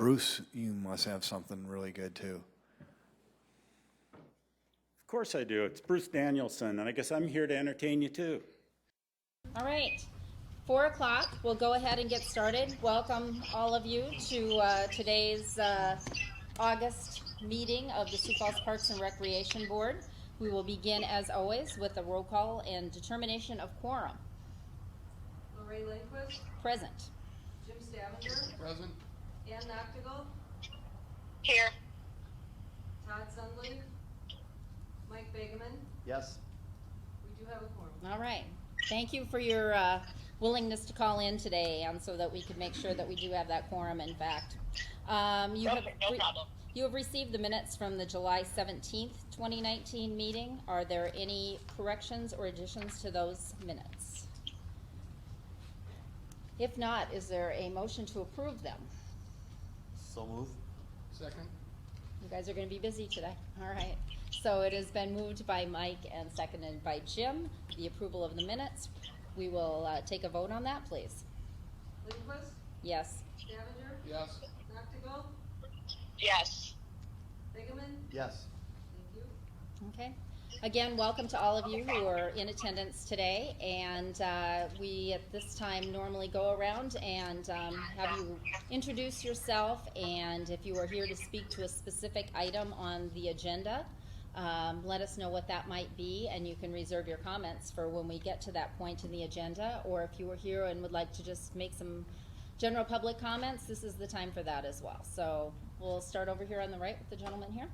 Bruce, you must have something really good too. Of course I do. It's Bruce Danielson, and I guess I'm here to entertain you too. All right, 4 o'clock. We'll go ahead and get started. Welcome all of you to today's August meeting of the Sioux Falls Parks and Recreation Board. We will begin, as always, with a roll call and determination of quorum. Lorraine Lindquist. Present. Jim Stavanger. Present. Ann Noctigal. Here. Todd Sundley. Mike Begeman. Yes. We do have a quorum. All right. Thank you for your willingness to call in today, so that we could make sure that we do have that quorum, in fact. No problem. You have received the minutes from the July 17th, 2019 meeting. Are there any corrections or additions to those minutes? If not, is there a motion to approve them? So move. Second. You guys are going to be busy today. All right. So it has been moved by Mike and seconded by Jim, the approval of the minutes. We will take a vote on that, please. Lindquist. Yes. Stavanger. Yes. Noctigal. Yes. Begeman. Yes. Thank you. Okay. Again, welcome to all of you who are in attendance today. And we at this time normally go around and have you introduce yourself. And if you are here to speak to a specific item on the agenda, let us know what that might be, and you can reserve your comments for when we get to that point in the agenda. Or if you were here and would like to just make some general public comments, this is the time for that as well. So we'll start over here on the right with the gentleman here.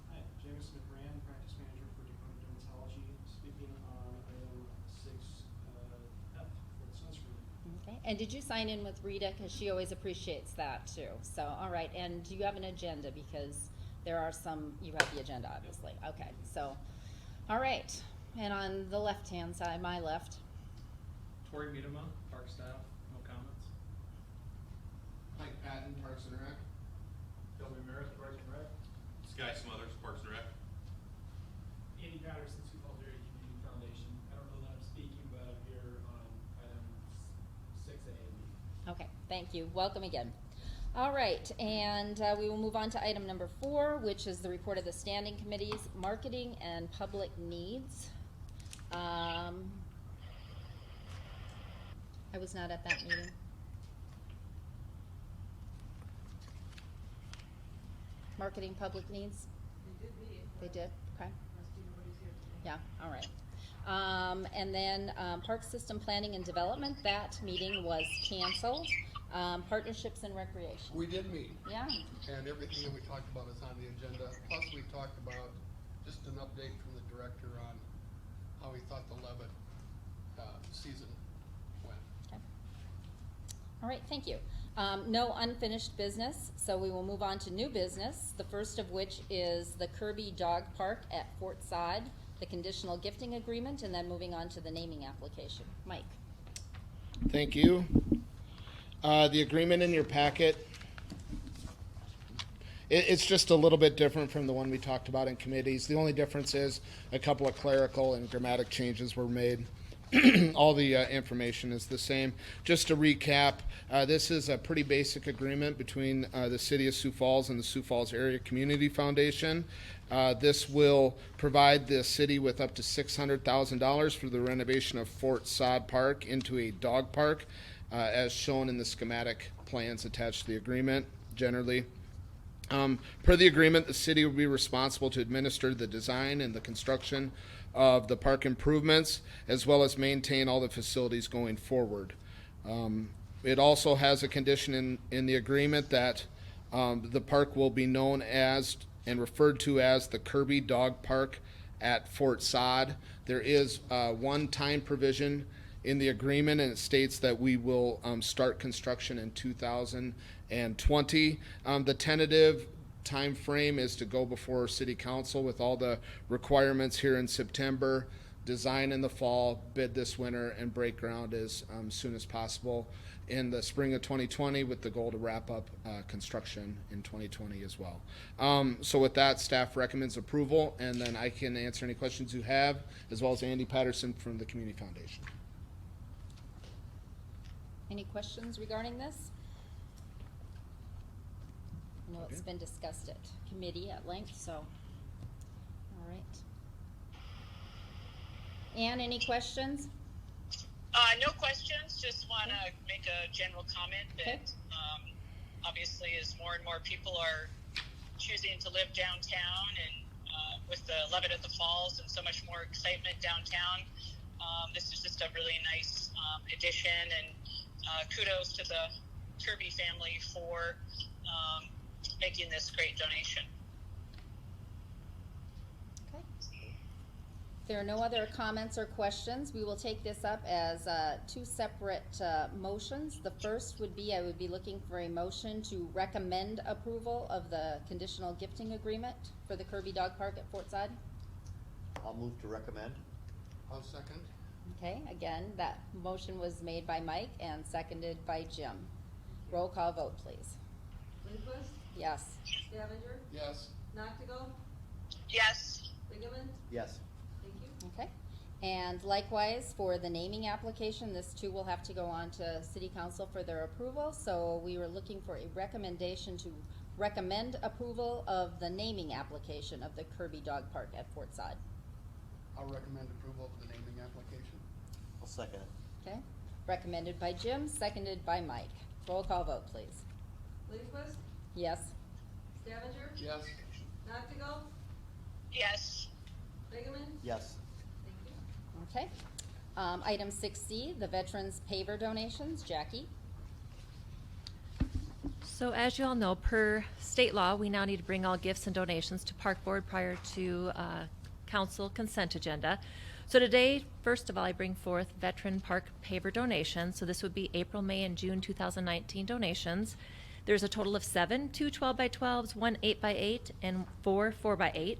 Hi, James McRand, Practice Manager for Department of Dermatology, speaking on item 6F for the sunscreen. Okay, and did you sign in with Rita? Because she always appreciates that too. So, all right, and do you have an agenda? Because there are some, you have the agenda, obviously. Okay, so, all right, and on the left-hand side, my left. Tori Miedema, Park staff, no comments. Mike Patton, Parks and Rec. Delby Merritt, Parks and Rec. Sky Smothers, Parks and Rec. Andy Patterson, Sioux Falls Area Community Foundation. I don't know that I'm speaking, but I'm here on item 6A and B. Okay, thank you. Welcome again. All right, and we will move on to item number 4, which is the report of the standing committees, marketing and public needs. I was not at that meeting. Marketing, public needs? They did meet. They did? Okay. Nobody's here today. Yeah, all right. And then Park System Planning and Development, that meeting was canceled. Partnerships and Recreation. We did meet. Yeah. And everything that we talked about is on the agenda. Plus, we talked about just an update from the director on how he thought the Levitt season went. Okay. All right, thank you. No unfinished business, so we will move on to new business, the first of which is the Kirby Dog Park at Fort Sod, the conditional gifting agreement, and then moving on to the naming application. Mike. Thank you. The agreement in your packet, it's just a little bit different from the one we talked about in committees. The only difference is a couple of clerical and grammatic changes were made. All the information is the same. Just to recap, this is a pretty basic agreement between the City of Sioux Falls and the Sioux Falls Area Community Foundation. This will provide the city with up to $600,000 for the renovation of Fort Sod Park into a dog park, as shown in the schematic plans attached to the agreement generally. Per the agreement, the city will be responsible to administer the design and the construction of the park improvements, as well as maintain all the facilities going forward. It also has a condition in the agreement that the park will be known as and referred to as the Kirby Dog Park at Fort Sod. There is one time provision in the agreement, and it states that we will start construction in 2020. The tentative time frame is to go before City Council with all the requirements here in September, design in the fall, bid this winter, and break ground as soon as possible in the spring of 2020, with the goal to wrap up construction in 2020 as well. So with that, staff recommends approval, and then I can answer any questions you have, as well as Andy Patterson from the Community Foundation. Any questions regarding this? know it's been discussed at committee at length, so, all right. Ann, any questions? No questions, just want to make a general comment that obviously as more and more people are choosing to live downtown and with the Levitt at the Falls and so much more excitement downtown, this is just a really nice addition, and kudos to the Kirby family for making this great donation. Okay. If there are no other comments or questions, we will take this up as two separate motions. The first would be, I would be looking for a motion to recommend approval of the conditional gifting agreement for the Kirby Dog Park at Fort Sod. I'll move to recommend. I'll second. Okay, again, that motion was made by Mike and seconded by Jim. Roll call vote, please. Lindquist, Yes. Stavinger, Yes. Noctigal, Yes. Bigeman, Yes. thank you. Okay, and likewise for the naming application, this too will have to go on to City Council for their approval. So we were looking for a recommendation to recommend approval of the naming application of the Kirby Dog Park at Fort Sod. I'll recommend approval of the naming application. I'll second it. Okay, recommended by Jim, seconded by Mike. Roll call vote, please. Lindquist, Yes. Stavinger, Yes. Noctigal, Yes. Bigeman, Yes. thank you. Okay. Item 6C, the Veterans Paver donations. Jackie? So as you all know, per state law, we now need to bring all gifts and donations to Park Board prior to council consent agenda. So today, first of all, I bring forth Veteran Park Paver donations. So this would be April, May, and June 2019 donations. There's a total of 7, 2 12x12s, 1 8x8, and 4 4x8,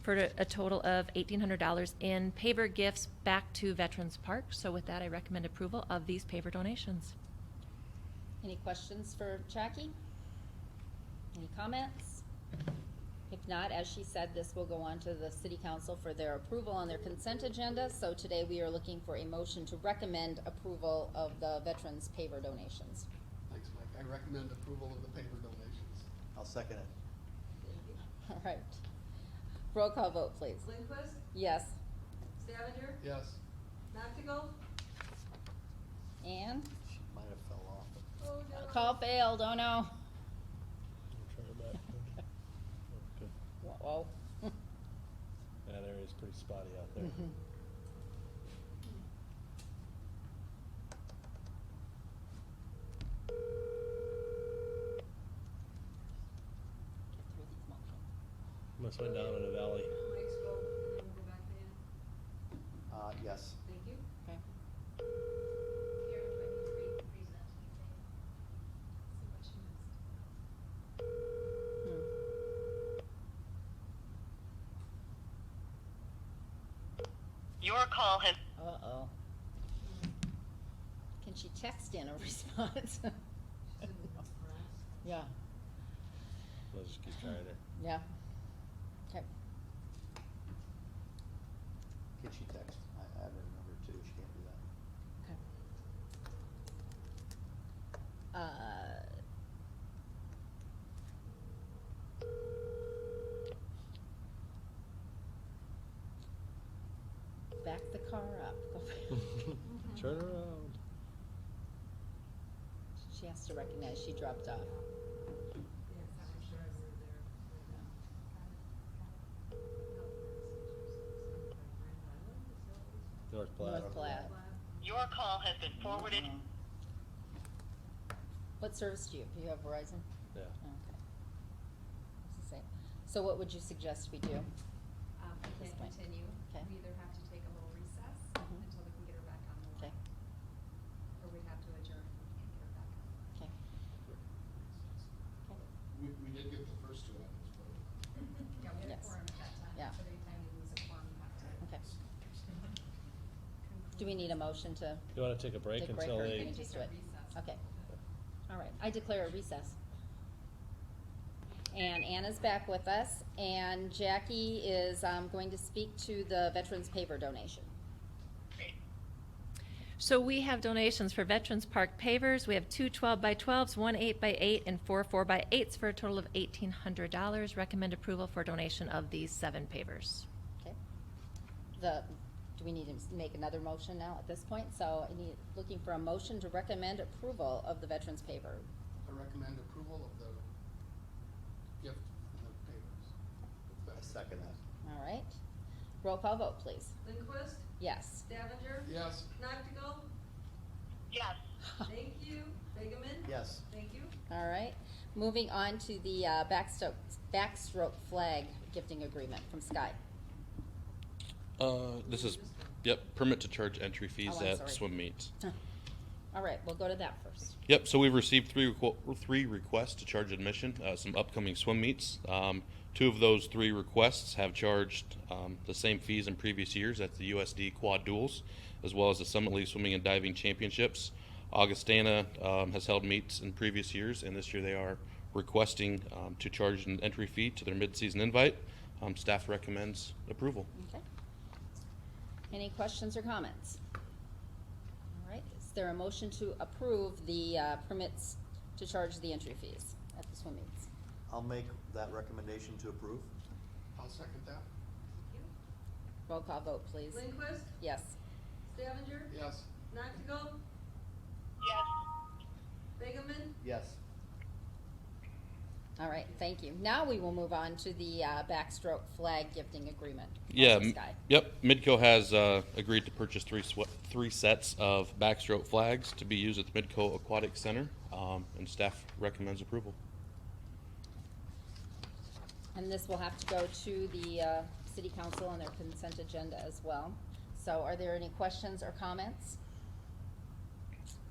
for a total of $1,800 in paver gifts back to Veterans Park. So with that, I recommend approval of these paver donations. Any questions for Jackie? Any comments? If not, as she said, this will go on to the City Council for their approval on their consent agenda. So today we are looking for a motion to recommend approval of the Veterans Paver donations. Thanks, Mike. I recommend approval of the paper donations. I'll second it. All right. Roll call vote, please. Lindquist, Yes. Stavinger, Yes. Noctigal, Ann? She might have fell off. oh no. Call failed, oh no. Whoa. That area's pretty spotty out there. Must went down in a valley. Mike's vote, and then we'll go back to Ann. Yes. Thank you. Okay. Here, do I need to present anything? See what she missed. Your call has. Uh-oh. Can she text in a response? Yeah, We'll just keep trying her. yeah. Okay. Can she text? I have her number too. She can't do that. Okay. Back the car up. Turn around. She has to recognize she dropped off. Yes, I'm sure I were there. North Platte. North Platte. Your call has been forwarded. What service do you have? Do you have Verizon? Yeah. Okay. It's the same. So what would you suggest we do? We This can't point. continue. Okay. We either have to take a little recess Mhm. until we can get her back on the Okay, line, or we have to adjourn and get her back on. okay. We did get the first two items, but Yeah, we had a Yes. quorum at that time. Yeah. So every time we lose a quorum, we have to. Okay. Do we need a motion to You wanna take a break take a break, until or they? can we just do it? Recess. Okay. All right, I declare a recess. And Anna's back with us, and Jackie is going to speak to the Veterans Paver donation. Great. So we have donations for Veterans Park pavers. We have 2 12x12s, 1 8x8, and 4 4x8s for a total of $1,800. Recommend approval for donation of these 7 pavers. Okay. Do we need to make another motion now at this point? So looking for a motion to recommend approval of the Veterans paver. I recommend approval of the gift and the papers. I second that. All right. Roll call vote, please. Lindquist, Yes. Stavinger, Yes. Noctigal, Yes. thank you, Begeman. Yes. Thank you. All right. Moving on to the backstroke flag gifting agreement from Sky. This is, yep, permit to charge entry fees Oh, I'm at sorry. swim meets. All right, we'll go to that first. Yep, so we've received three requests to charge admission, some upcoming swim meets. 2 of those 3 requests have charged the same fees in previous years. That's the USD Quad Duels, as well as the Summit League Swimming and Diving Championships. Augustana has held meets in previous years, and this year they are requesting to charge an entry fee to their mid-season invite. Staff recommends approval. Okay. Any questions or comments? All right, is there a motion to approve the permits to charge the entry fees at the swim meets? I'll make that recommendation to approve. I'll second that. Roll call vote, please. Lindquist, Yes. Stavinger, Yes. Noctigal, Yes. Begeman. Yes. All right, thank you. Now we will move on to the backstroke flag gifting agreement. Yeah, Also Sky. yep. Midco has agreed to purchase 3 sets of backstroke flags to be used at the Midco Aquatic Center, and staff recommends approval. And this will have to go to the city council on their consent agenda as well. So are there any questions or comments?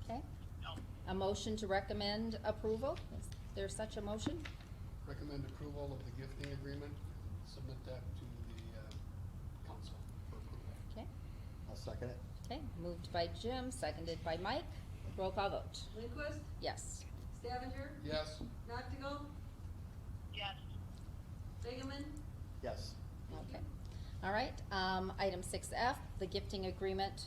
Okay. No. A motion to recommend approval? Is there such a motion? Recommend approval of the gifting agreement. Submit that to the council for approval. Okay. I'll second it. Okay, moved by Jim, seconded by Mike. Roll call vote. Lindquist, Yes. Stavinger, Yes. Noctigal, Yes. Begeman. Yes. Okay. All right, item 6F, the gifting agreement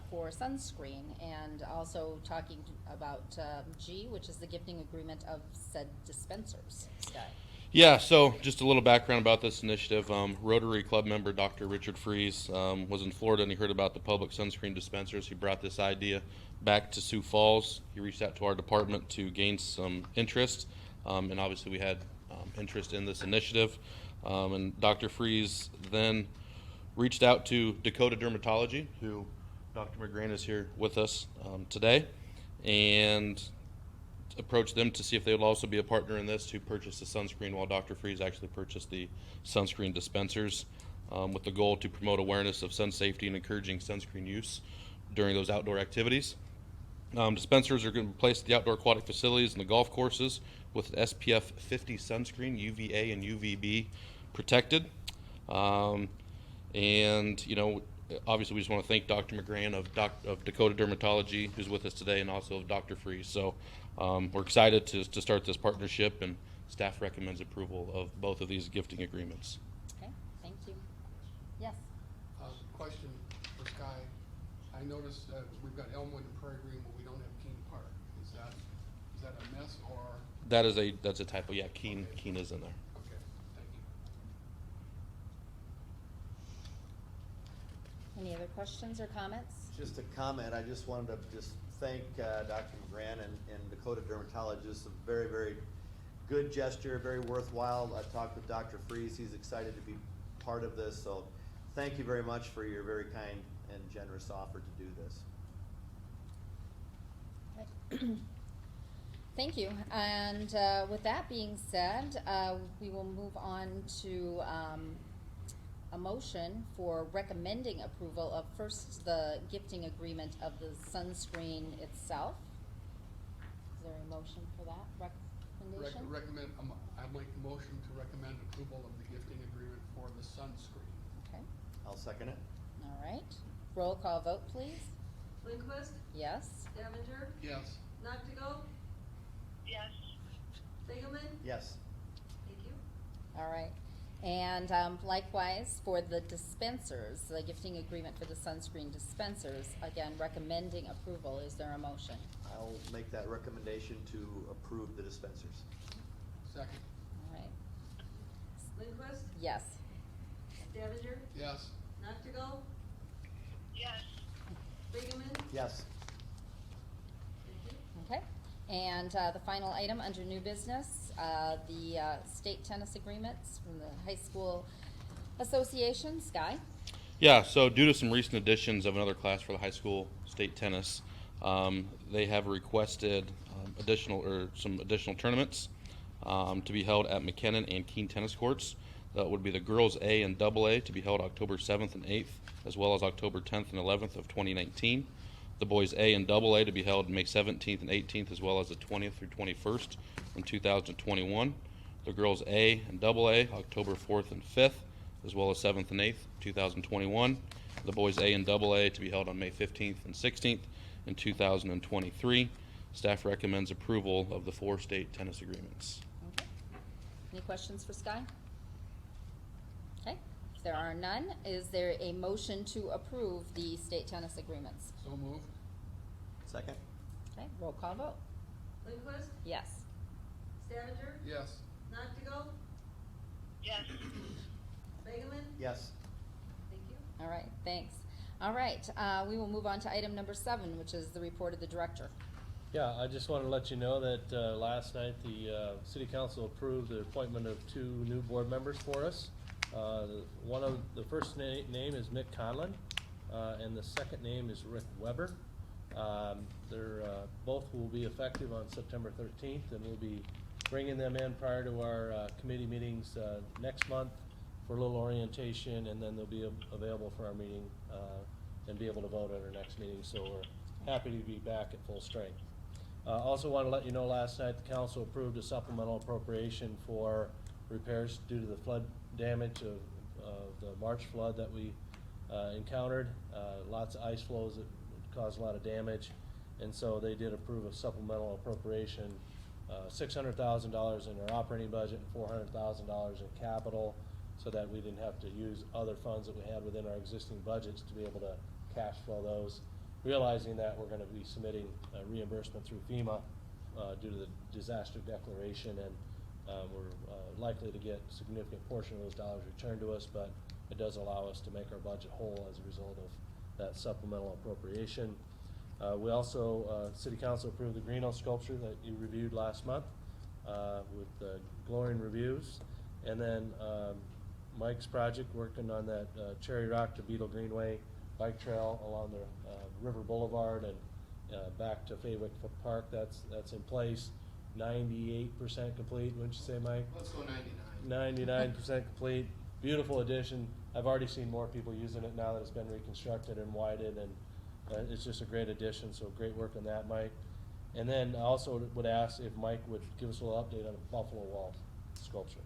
for sunscreen, and also talking about G, which is the gifting agreement of said dispensers. Sky. Yeah, so just a little background about this initiative. Rotary Club member Dr. Richard Fries was in Florida and he heard about the public sunscreen dispensers. He brought this idea back to Sioux Falls. He reached out to our department to gain some interest, and obviously we had interest in this initiative. And Dr. Fries then reached out to Dakota Dermatology, who Dr. McGran is here with us today, and approached them to see if they would also be a partner in this to purchase the sunscreen, while Dr. Fries actually purchased the sunscreen dispensers, with the goal to promote awareness of sun safety and encouraging sunscreen use during those outdoor activities. Dispensers are going to be placed at the outdoor aquatic facilities and the golf courses with SPF 50 sunscreen, UVA and UVB protected. And, you know, obviously we just want to thank Dr. McGran of Dakota Dermatology, who's with us today, and also of Dr. Fries. So we're excited to start this partnership, and staff recommends approval of both of these gifting agreements. Okay, thank you. Yes. Question for Sky. I noticed that we've got Elmwood and Prairie Green, but we don't have Keene Park. Is that a miss or? That's a typo. Yeah, Keene is in there. Okay, thank you. Any other questions or comments? Just a comment, I just wanted to just thank Dr. McGran and Dakota Dermatologist. A very, very good gesture, very worthwhile. I talked with Dr. Fries, he's excited to be part of this, so thank you very much for your very kind and generous offer to do this. Thank you. And with that being said, we will move on to a motion for recommending approval of first the gifting agreement of the sunscreen itself. Is there a motion for that recommendation? I'd make a motion to recommend approval of the gifting agreement for the sunscreen. Okay. I'll second it. All right. Roll call vote, please. Lindquist, Yes. Stavinger, Yes. Noctigal, Yes. Begeman. Yes. Thank you. All right. And likewise, for the dispensers, the gifting agreement for the sunscreen dispensers, again, recommending approval. Is there a motion? I'll make that recommendation to approve the dispensers. Second. All right. Lindquist, Yes. Stavinger, Yes. Noctigal, Yes. Bingaman. Yes. Okay. And the final item under new business, the state tennis agreements from the high school association. Sky? Yeah, so due to some recent additions of another class for the high school state tennis, they have requested some additional tournaments to be held at McKinnon and Keene tennis courts. That would be the girls A and AA to be held October 7th and 8th, as well as October 10th and 11th of 2019. The boys A and AA to be held May 17th and 18th, as well as the 20th through 21st in 2021. The girls A and AA October 4th and 5th, as well as 7th and 8th, 2021. The boys A and AA to be held on May 15th and 16th in 2023. Staff recommends approval of the 4 state tennis agreements. Okay. Any questions for Sky? Okay. If there are none, is there a motion to approve the state tennis agreements? So moved. Second. Okay, roll call vote. Lindquist, Yes. Stavinger, Yes. Noctigal, Yes. Bingaman. Yes. Thank you. All right, thanks. All right, we will move on to item number 7, which is the report of the director. Yeah, I just wanted to let you know that last night the city council approved the appointment of 2 new board members for us. One of the first name is Mick Conlon, and the second name is Rick Weber. They're both will be effective on September 13th, and we'll be bringing them in prior to our committee meetings next month for a little orientation, and then they'll be available for our meeting and be able to vote at our next meeting. So we're happy to be back at full strength. Also want to let you know, last night the council approved a supplemental appropriation for repairs due to the flood damage of the March flood that we encountered. Lots of ice flows that caused a lot of damage, and so they did approve a supplemental appropriation, $600,000 in our operating budget and $400,000 in capital, so that we didn't have to use other funds that we had within our existing budgets to be able to cash flow those. Realizing that we're going to be submitting reimbursement through FEMA due to the disaster declaration, and we're likely to get a significant portion of those dollars returned to us, but it does allow us to make our budget whole as a result of that supplemental appropriation. We also, City Council approved the Greeno sculpture that you reviewed last month with glowing reviews. And then Mike's project, working on that Cherry Rock to Beetle Greenway bike trail along the River Boulevard and back to Faywick Park. That's in place. 98% complete, wouldn't you say, Mike? Let's go 99. 99% complete. Beautiful addition. I've already seen more people using it now that it's been reconstructed and widened, and it's just a great addition. So great work on that, Mike. And then I also would ask if Mike would give us a little update on the Buffalo Wall sculpture.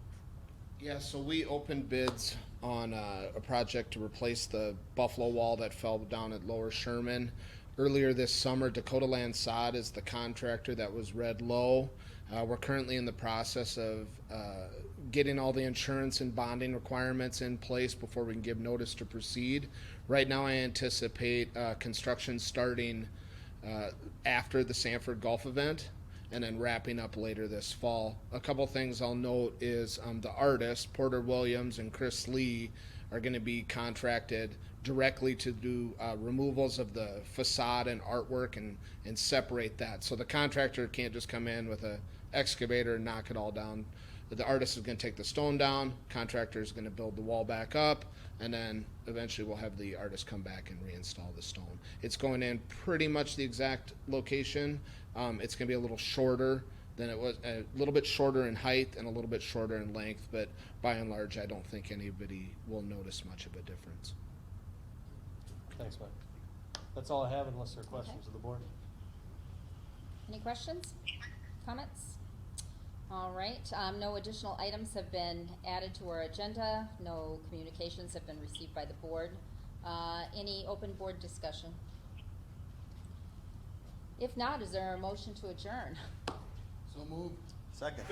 Yeah, so we opened bids on a project to replace the Buffalo Wall that fell down at Lower Sherman. Earlier this summer, Dakota Land Sod is the contractor that was read low. We're currently in the process of getting all the insurance and bonding requirements in place before we can give notice to proceed. Right now I anticipate construction starting after the Sanford Golf event and then wrapping up later this fall. A couple things I'll note is the artists, Porter Williams and Chris Lee, are going to be contracted directly to do removals of the facade and artwork and separate that. So the contractor can't just come in with a excavator and knock it all down. The artist is going to take the stone down, contractor is going to build the wall back up, and then eventually we'll have the artist come back and reinstall the stone. It's going in pretty much the exact location. It's going to be a little shorter than it was, a little bit shorter in height and a little bit shorter in length, but by and large I don't think anybody will notice much of a difference. Thanks, Mike. That's all I have unless there are questions of the board. Any questions, comments? All right, no additional items have been added to our agenda. No communications have been received by the board. Any open board discussion? If not, is there a motion to adjourn? So moved. Second.